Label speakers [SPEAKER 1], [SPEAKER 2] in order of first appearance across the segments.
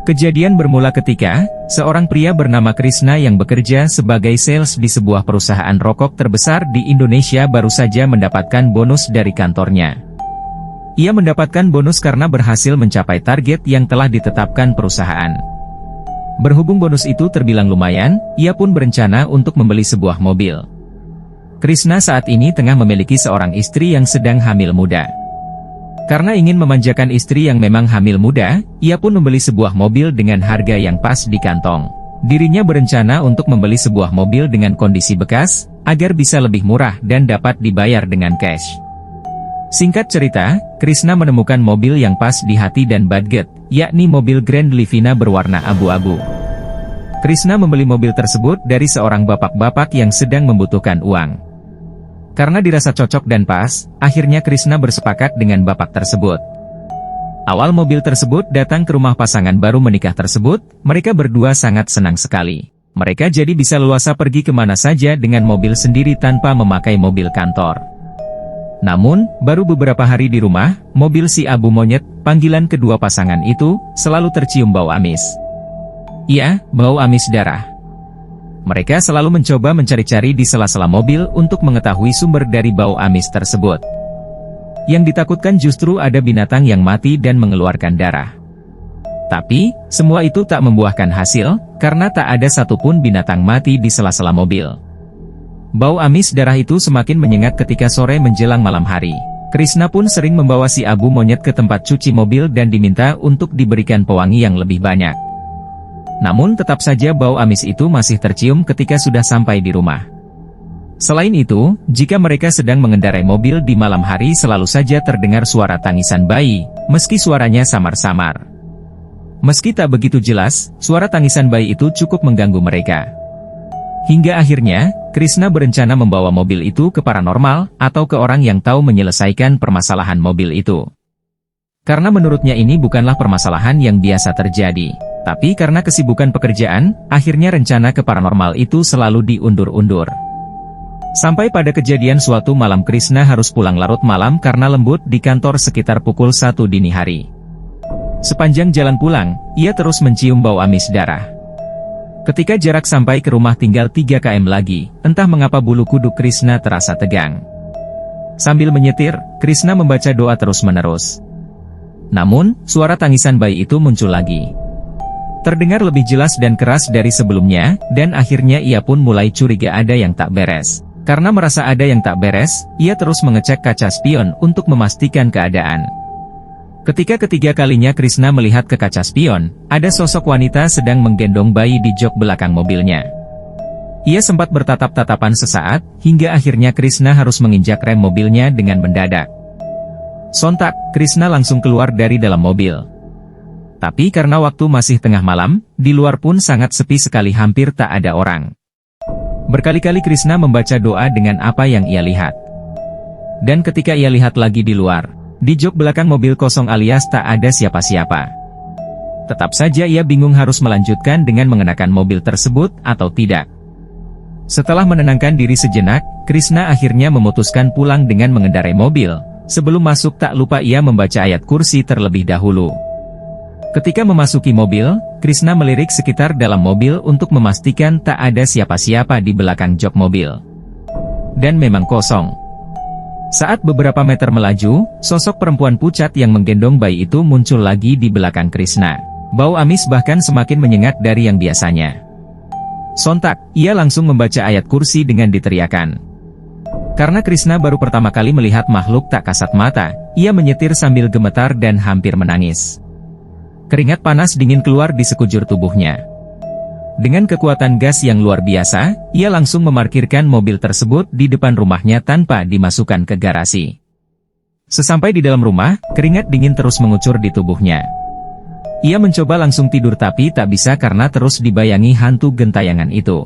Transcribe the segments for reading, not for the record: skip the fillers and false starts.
[SPEAKER 1] Kejadian bermula ketika seorang pria bernama Krishna yang bekerja sebagai sales di sebuah perusahaan rokok terbesar di Indonesia baru saja mendapatkan bonus dari kantornya. Ia mendapatkan bonus karena berhasil mencapai target yang telah ditetapkan perusahaan. Berhubung bonus itu terbilang lumayan, ia pun berencana untuk membeli sebuah mobil. Krishna saat ini tengah memiliki seorang istri yang sedang hamil muda. Karena ingin memanjakan istri yang memang hamil muda, ia pun membeli sebuah mobil dengan harga yang pas di kantong. Dirinya berencana untuk membeli sebuah mobil dengan kondisi bekas, agar bisa lebih murah dan dapat dibayar dengan cash. Singkat cerita, Krishna menemukan mobil yang pas di hati dan budget, yakni mobil Grand Livina berwarna abu-abu. Krishna membeli mobil tersebut dari seorang bapak-bapak yang sedang membutuhkan uang. Karena dirasa cocok dan pas, akhirnya Krishna bersepakat dengan bapak tersebut. Awal mobil tersebut datang ke rumah pasangan baru menikah tersebut, mereka berdua sangat senang sekali. Mereka jadi bisa leluasa pergi kemana saja dengan mobil sendiri tanpa memakai mobil kantor. Namun, baru beberapa hari di rumah, mobil si Abu Monyet, panggilan kedua pasangan itu, selalu tercium bau amis. Iya, bau amis darah. Mereka selalu mencoba mencari-cari di sela-sela mobil untuk mengetahui sumber dari bau amis tersebut. Yang ditakutkan justru ada binatang yang mati dan mengeluarkan darah. Tapi, semua itu tak membuahkan hasil, karena tak ada satupun binatang mati di sela-sela mobil. Bau amis darah itu semakin menyengat ketika sore menjelang malam hari. Krishna pun sering membawa si Abu Monyet ke tempat cuci mobil dan diminta untuk diberikan pewangi yang lebih banyak. Namun tetap saja bau amis itu masih tercium ketika sudah sampai di rumah. Selain itu, jika mereka sedang mengendarai mobil di malam hari selalu saja terdengar suara tangisan bayi, meski suaranya samar-samar. Meski tak begitu jelas, suara tangisan bayi itu cukup mengganggu mereka. Hingga akhirnya, Krishna berencana membawa mobil itu ke paranormal, atau ke orang yang tahu menyelesaikan permasalahan mobil itu. Karena menurutnya ini bukanlah permasalahan yang biasa terjadi. Tapi karena kesibukan pekerjaan, akhirnya rencana ke paranormal itu selalu diundur-undur. Sampai pada kejadian suatu malam Krishna harus pulang larut malam karena lembut di kantor sekitar pukul 1 dini hari. Sepanjang jalan pulang, ia terus mencium bau amis darah. Ketika jarak sampai ke rumah tinggal 3 km lagi, entah mengapa bulu kuduk Krishna terasa tegang. Sambil menyetir, Krishna membaca doa terus-menerus. Namun, suara tangisan bayi itu muncul lagi. Terdengar lebih jelas dan keras dari sebelumnya, dan akhirnya ia pun mulai curiga ada yang tak beres. Karena merasa ada yang tak beres, ia terus mengecek kaca spion untuk memastikan keadaan. Ketika ketiga kalinya Krishna melihat ke kaca spion, ada sosok wanita sedang menggendong bayi di jok belakang mobilnya. Ia sempat bertatap-tatapan sesaat, hingga akhirnya Krishna harus menginjak rem mobilnya dengan mendadak. Sontak, Krishna langsung keluar dari dalam mobil. Tapi karena waktu masih tengah malam, di luar pun sangat sepi sekali, hampir tak ada orang. Berkali-kali Krishna membaca doa dengan apa yang ia lihat. Dan ketika ia lihat lagi di luar, di jok belakang mobil kosong alias tak ada siapa-siapa. Tetap saja ia bingung harus melanjutkan dengan mengenakan mobil tersebut atau tidak. Setelah menenangkan diri sejenak, Krishna akhirnya memutuskan pulang dengan mengendarai mobil. Sebelum masuk tak lupa ia membaca ayat kursi terlebih dahulu. Ketika memasuki mobil, Krishna melirik sekitar dalam mobil untuk memastikan tak ada siapa-siapa di belakang jok mobil. Dan memang kosong. Saat beberapa meter melaju, sosok perempuan pucat yang menggendong bayi itu muncul lagi di belakang Krishna. Bau amis bahkan semakin menyengat dari yang biasanya. Sontak, ia langsung membaca ayat kursi dengan diteriakan. Karena Krishna baru pertama kali melihat makhluk tak kasat mata, ia menyetir sambil gemetar dan hampir menangis. Keringat panas dingin keluar di sekujur tubuhnya. Dengan kekuatan gas yang luar biasa, ia langsung memarkirkan mobil tersebut di depan rumahnya tanpa dimasukkan ke garasi. Sesampai di dalam rumah, keringat dingin terus mengucur di tubuhnya. Ia mencoba langsung tidur tapi tak bisa karena terus dibayangi hantu gentayangan itu.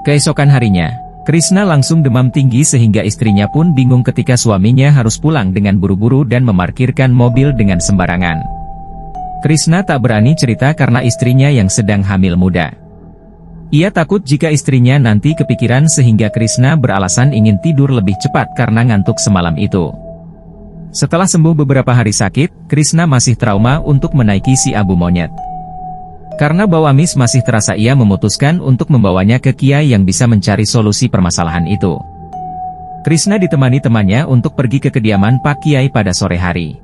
[SPEAKER 1] Keesokan harinya, Krishna langsung demam tinggi sehingga istrinya pun bingung ketika suaminya harus pulang dengan buru-buru dan memarkirkan mobil dengan sembarangan. Krishna tak berani cerita karena istrinya yang sedang hamil muda. Ia takut jika istrinya nanti kepikiran sehingga Krishna beralasan ingin tidur lebih cepat karena ngantuk semalam itu. Setelah sembuh beberapa hari sakit, Krishna masih trauma untuk menaiki si Abu Monyet. Karena bau amis masih terasa, ia memutuskan untuk membawanya ke Kiai yang bisa mencari solusi permasalahan itu. Krishna ditemani temannya untuk pergi ke kediaman Pak Kiai pada sore hari.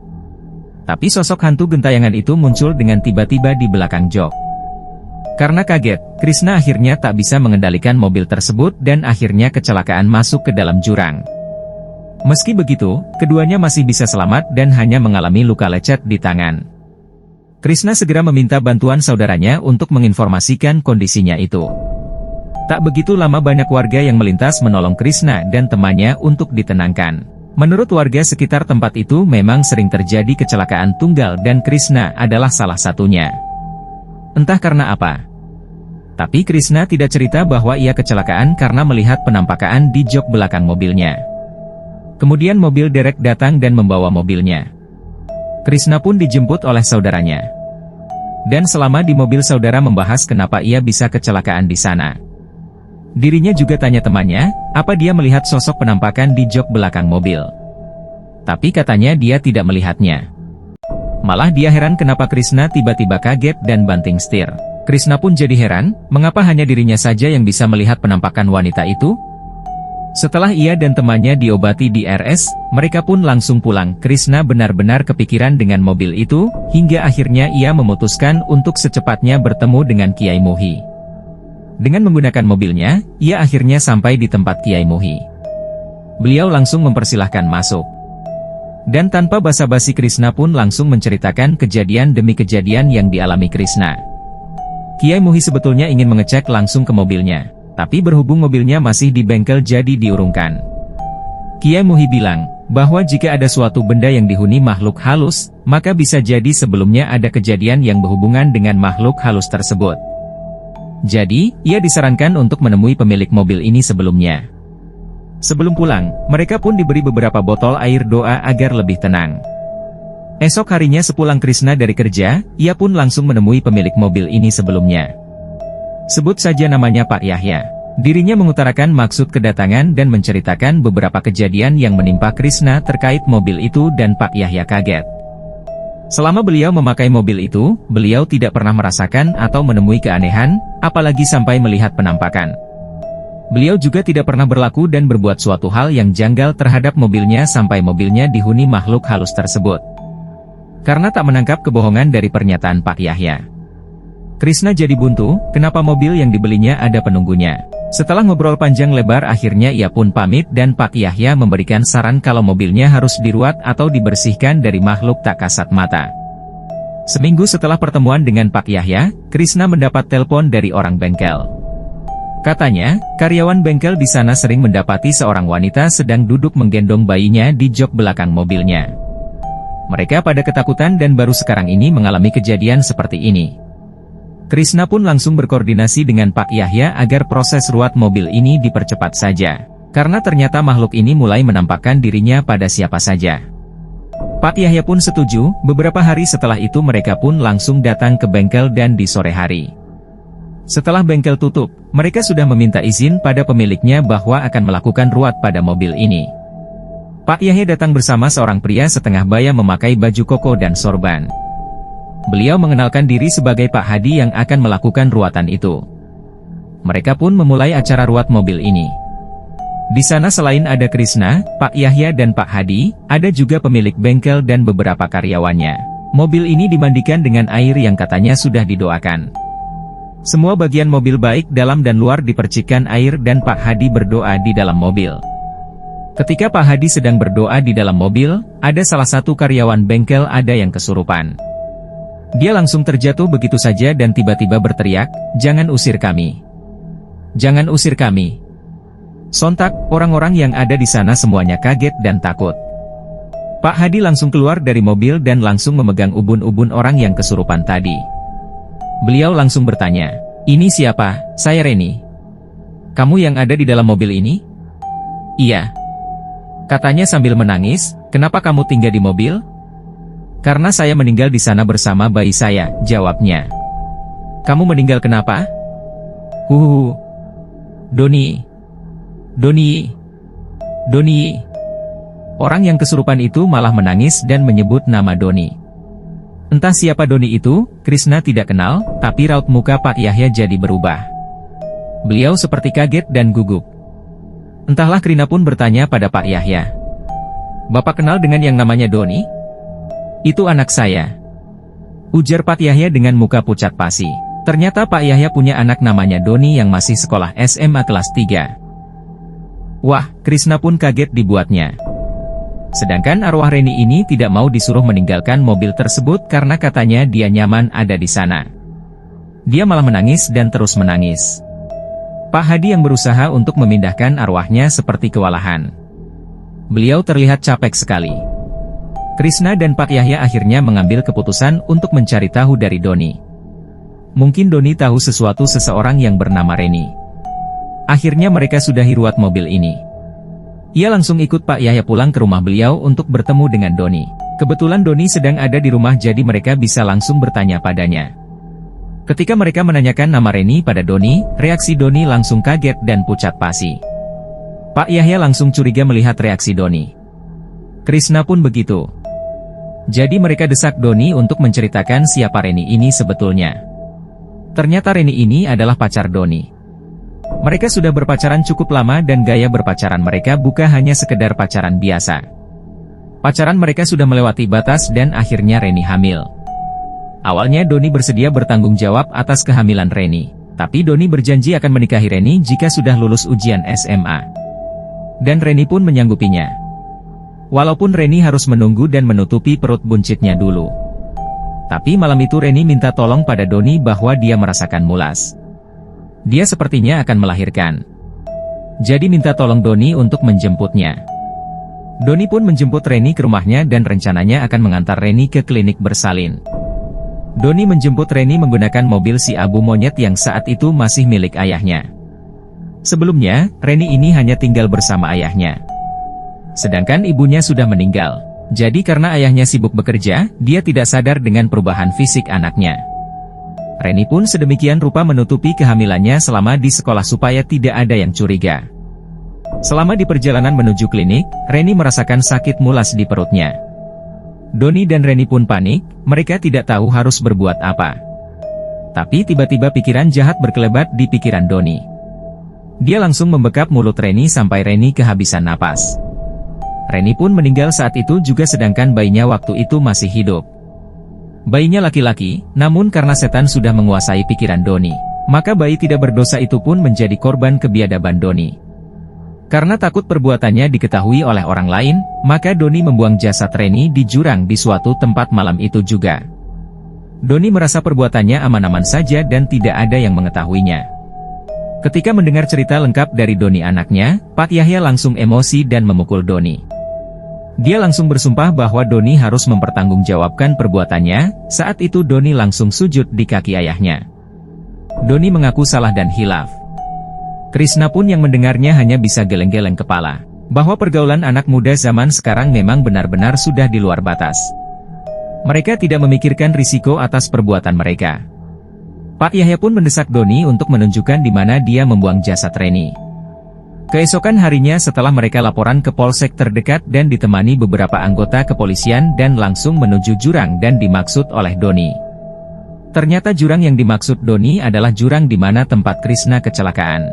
[SPEAKER 1] Tapi sosok hantu gentayangan itu muncul dengan tiba-tiba di belakang jok. Karena kaget, Krishna akhirnya tak bisa mengendalikan mobil tersebut dan akhirnya kecelakaan masuk ke dalam jurang. Meski begitu, keduanya masih bisa selamat dan hanya mengalami luka lecet di tangan. Krishna segera meminta bantuan saudaranya untuk menginformasikan kondisinya itu. Tak begitu lama banyak warga yang melintas menolong Krishna dan temannya untuk ditenangkan. Menurut warga sekitar tempat itu memang sering terjadi kecelakaan tunggal dan Krishna adalah salah satunya. Entah karena apa. Tapi Krishna tidak cerita bahwa ia kecelakaan karena melihat penampakan di jok belakang mobilnya. Kemudian mobil derek datang dan membawa mobilnya. Krishna pun dijemput oleh saudaranya. Dan selama di mobil saudara membahas kenapa ia bisa kecelakaan di sana. Dirinya juga tanya temannya, apa dia melihat sosok penampakan di jok belakang mobil. Tapi katanya dia tidak melihatnya. Malah dia heran kenapa Krishna tiba-tiba kaget dan banting setir. Krishna pun jadi heran, mengapa hanya dirinya saja yang bisa melihat penampakan wanita itu? Setelah ia dan temannya diobati di RS, mereka pun langsung pulang. Krishna benar-benar kepikiran dengan mobil itu, hingga akhirnya ia memutuskan untuk secepatnya bertemu dengan Kiai Muhi. Dengan menggunakan mobilnya, ia akhirnya sampai di tempat Kiai Muhi. Beliau langsung mempersilahkan masuk. Dan tanpa basa-basi Krishna pun langsung menceritakan kejadian demi kejadian yang dialami Krishna. Kiai Muhi sebetulnya ingin mengecek langsung ke mobilnya, tapi berhubung mobilnya masih di bengkel jadi diurungkan. Kiai Muhi bilang, bahwa jika ada suatu benda yang dihuni makhluk halus, maka bisa jadi sebelumnya ada kejadian yang berhubungan dengan makhluk halus tersebut. Jadi, ia disarankan untuk menemui pemilik mobil ini sebelumnya. Sebelum pulang, mereka pun diberi beberapa botol air doa agar lebih tenang. Esok harinya sepulang Krishna dari kerja, ia pun langsung menemui pemilik mobil ini sebelumnya. Sebut saja namanya Pak Yahya. Dirinya mengutarakan maksud kedatangan dan menceritakan beberapa kejadian yang menimpa Krishna terkait mobil itu dan Pak Yahya kaget. Selama beliau memakai mobil itu, beliau tidak pernah merasakan atau menemui keanehan, apalagi sampai melihat penampakan. Beliau juga tidak pernah berlaku dan berbuat suatu hal yang janggal terhadap mobilnya sampai mobilnya dihuni makhluk halus tersebut. Karena tak menangkap kebohongan dari pernyataan Pak Yahya, Krishna jadi buntu, kenapa mobil yang dibelinya ada penunggunya. Setelah ngobrol panjang lebar akhirnya ia pun pamit dan Pak Yahya memberikan saran kalau mobilnya harus diruat atau dibersihkan dari makhluk tak kasat mata. Seminggu setelah pertemuan dengan Pak Yahya, Krishna mendapat telepon dari orang bengkel. Katanya, karyawan bengkel di sana sering mendapati seorang wanita sedang duduk menggendong bayinya di jok belakang mobilnya. Mereka pada ketakutan dan baru sekarang ini mengalami kejadian seperti ini. Krishna pun langsung berkoordinasi dengan Pak Yahya agar proses ruat mobil ini dipercepat saja. Karena ternyata makhluk ini mulai menampakkan dirinya pada siapa saja. Pak Yahya pun setuju, beberapa hari setelah itu mereka pun langsung datang ke bengkel dan di sore hari. Setelah bengkel tutup, mereka sudah meminta izin pada pemiliknya bahwa akan melakukan ruat pada mobil ini. Pak Yahya datang bersama seorang pria setengah baya memakai baju koko dan sorban. Beliau mengenalkan diri sebagai Pak Hadi yang akan melakukan ruatan itu. Mereka pun memulai acara ruat mobil ini. Di sana selain ada Krishna, Pak Yahya dan Pak Hadi, ada juga pemilik bengkel dan beberapa karyawannya. Mobil ini dimandikan dengan air yang katanya sudah didoakan. Semua bagian mobil baik dalam dan luar dipercikkan air dan Pak Hadi berdoa di dalam mobil. Ketika Pak Hadi sedang berdoa di dalam mobil, ada salah satu karyawan bengkel ada yang kesurupan. Dia langsung terjatuh begitu saja dan tiba-tiba berteriak, "Jangan usir kami! Jangan usir kami!" Sontak, orang-orang yang ada di sana semuanya kaget dan takut. Pak Hadi langsung keluar dari mobil dan langsung memegang ubun-ubun orang yang kesurupan tadi. Beliau langsung bertanya, "Ini siapa?" "Saya Reni." "Kamu yang ada di dalam mobil ini?" "Iya." Katanya sambil menangis, "Kenapa kamu tinggal di mobil?" "Karena saya meninggal di sana bersama bayi saya," jawabnya. "Kamu meninggal kenapa?" Doni. Doni. Doni." Orang yang kesurupan itu malah menangis dan menyebut nama Doni. Entah siapa Doni itu, Krishna tidak kenal, tapi raut muka Pak Yahya jadi berubah. Beliau seperti kaget dan gugup. Entahlah, Krishna pun bertanya pada Pak Yahya. "Bapak kenal dengan yang namanya Doni?" "Itu anak saya," ujar Pak Yahya dengan muka pucat pasi. Ternyata Pak Yahya punya anak namanya Doni yang masih sekolah SMA kelas 3. Wah, Krishna pun kaget dibuatnya. Sedangkan arwah Reni ini tidak mau disuruh meninggalkan mobil tersebut karena katanya dia nyaman ada di sana. Dia malah menangis dan terus menangis. Pak Hadi yang berusaha untuk memindahkan arwahnya seperti kewalahan. Beliau terlihat capek sekali. Krishna dan Pak Yahya akhirnya mengambil keputusan untuk mencari tahu dari Doni. Mungkin Doni tahu sesuatu seseorang yang bernama Reni. Akhirnya mereka sudahi ruat mobil ini. Ia langsung ikut Pak Yahya pulang ke rumah beliau untuk bertemu dengan Doni. Kebetulan Doni sedang ada di rumah jadi mereka bisa langsung bertanya padanya. Ketika mereka menanyakan nama Reni pada Doni, reaksi Doni langsung kaget dan pucat pasi. Pak Yahya langsung curiga melihat reaksi Doni. Krishna pun begitu. Jadi mereka desak Doni untuk menceritakan siapa Reni ini sebetulnya. Ternyata Reni ini adalah pacar Doni. Mereka sudah berpacaran cukup lama dan gaya berpacaran mereka bukan hanya sekedar pacaran biasa. Pacaran mereka sudah melewati batas dan akhirnya Reni hamil. Awalnya Doni bersedia bertanggung jawab atas kehamilan Reni. Tapi Doni berjanji akan menikahi Reni jika sudah lulus ujian SMA. Dan Reni pun menyanggupinya. Walaupun Reni harus menunggu dan menutupi perut buncitnya dulu. Tapi malam itu Reni minta tolong pada Doni bahwa dia merasakan mulas. Dia sepertinya akan melahirkan. Jadi minta tolong Doni untuk menjemputnya. Doni pun menjemput Reni ke rumahnya dan rencananya akan mengantar Reni ke klinik bersalin. Doni menjemput Reni menggunakan mobil si Abu Monyet yang saat itu masih milik ayahnya. Sebelumnya, Reni ini hanya tinggal bersama ayahnya. Sedangkan ibunya sudah meninggal. Jadi karena ayahnya sibuk bekerja, dia tidak sadar dengan perubahan fisik anaknya. Reni pun sedemikian rupa menutupi kehamilannya selama di sekolah supaya tidak ada yang curiga. Selama di perjalanan menuju klinik, Reni merasakan sakit mulas di perutnya. Doni dan Reni pun panik, mereka tidak tahu harus berbuat apa. Tapi tiba-tiba pikiran jahat berkelebat di pikiran Doni. Dia langsung membekap mulut Reni sampai Reni kehabisan napas. Reni pun meninggal saat itu juga sedangkan bayinya waktu itu masih hidup. Bayinya laki-laki, namun karena setan sudah menguasai pikiran Doni, maka bayi tidak berdosa itu pun menjadi korban kebiadaban Doni. Karena takut perbuatannya diketahui oleh orang lain, maka Doni membuang jasad Reni di jurang di suatu tempat malam itu juga. Doni merasa perbuatannya aman-aman saja dan tidak ada yang mengetahuinya. Ketika mendengar cerita lengkap dari Doni anaknya, Pak Yahya langsung emosi dan memukul Doni. Dia langsung bersumpah bahwa Doni harus mempertanggungjawabkan perbuatannya. Saat itu Doni langsung sujud di kaki ayahnya. Doni mengaku salah dan hilaf. Krishna pun yang mendengarnya hanya bisa geleng-geleng kepala. Bahwa pergaulan anak muda zaman sekarang memang benar-benar sudah di luar batas. Mereka tidak memikirkan risiko atas perbuatan mereka. Pak Yahya pun mendesak Doni untuk menunjukkan di mana dia membuang jasad Reni. Keesokan harinya setelah mereka laporan ke polsek terdekat dan ditemani beberapa anggota kepolisian dan langsung menuju jurang dan dimaksud oleh Doni. Ternyata jurang yang dimaksud Doni adalah jurang di mana tempat Krishna kecelakaan.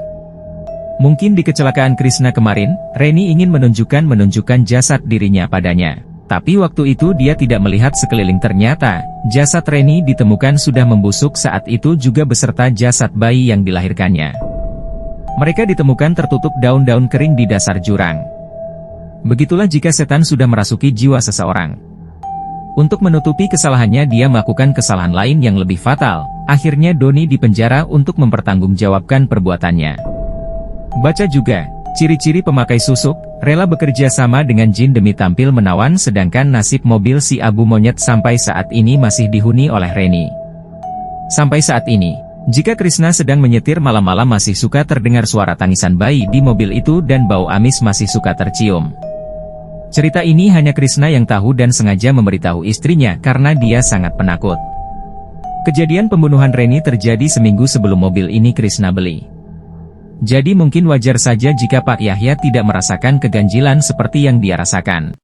[SPEAKER 1] Mungkin di kecelakaan Krishna kemarin, Reni ingin menunjukkan jasad dirinya padanya. Tapi waktu itu dia tidak melihat sekeliling, ternyata jasad Reni ditemukan sudah membusuk saat itu juga beserta jasad bayi yang dilahirkannya. Mereka ditemukan tertutup daun-daun kering di dasar jurang. Begitulah jika setan sudah merasuki jiwa seseorang. Untuk menutupi kesalahannya dia melakukan kesalahan lain yang lebih fatal. Akhirnya Doni dipenjara untuk mempertanggungjawabkan perbuatannya. Baca juga, ciri-ciri pemakai susuk, rela bekerja sama dengan jin demi tampil menawan sedangkan nasib mobil si Abu Monyet sampai saat ini masih dihuni oleh Reni. Sampai saat ini, jika Krishna sedang menyetir malam-malam masih suka terdengar suara tangisan bayi di mobil itu dan bau amis masih suka tercium. Cerita ini hanya Krishna yang tahu dan sengaja memberitahu istrinya karena dia sangat penakut. Kejadian pembunuhan Reni terjadi seminggu sebelum mobil ini Krishna beli. Jadi mungkin wajar saja jika Pak Yahya tidak merasakan keganjilan seperti yang dia rasakan.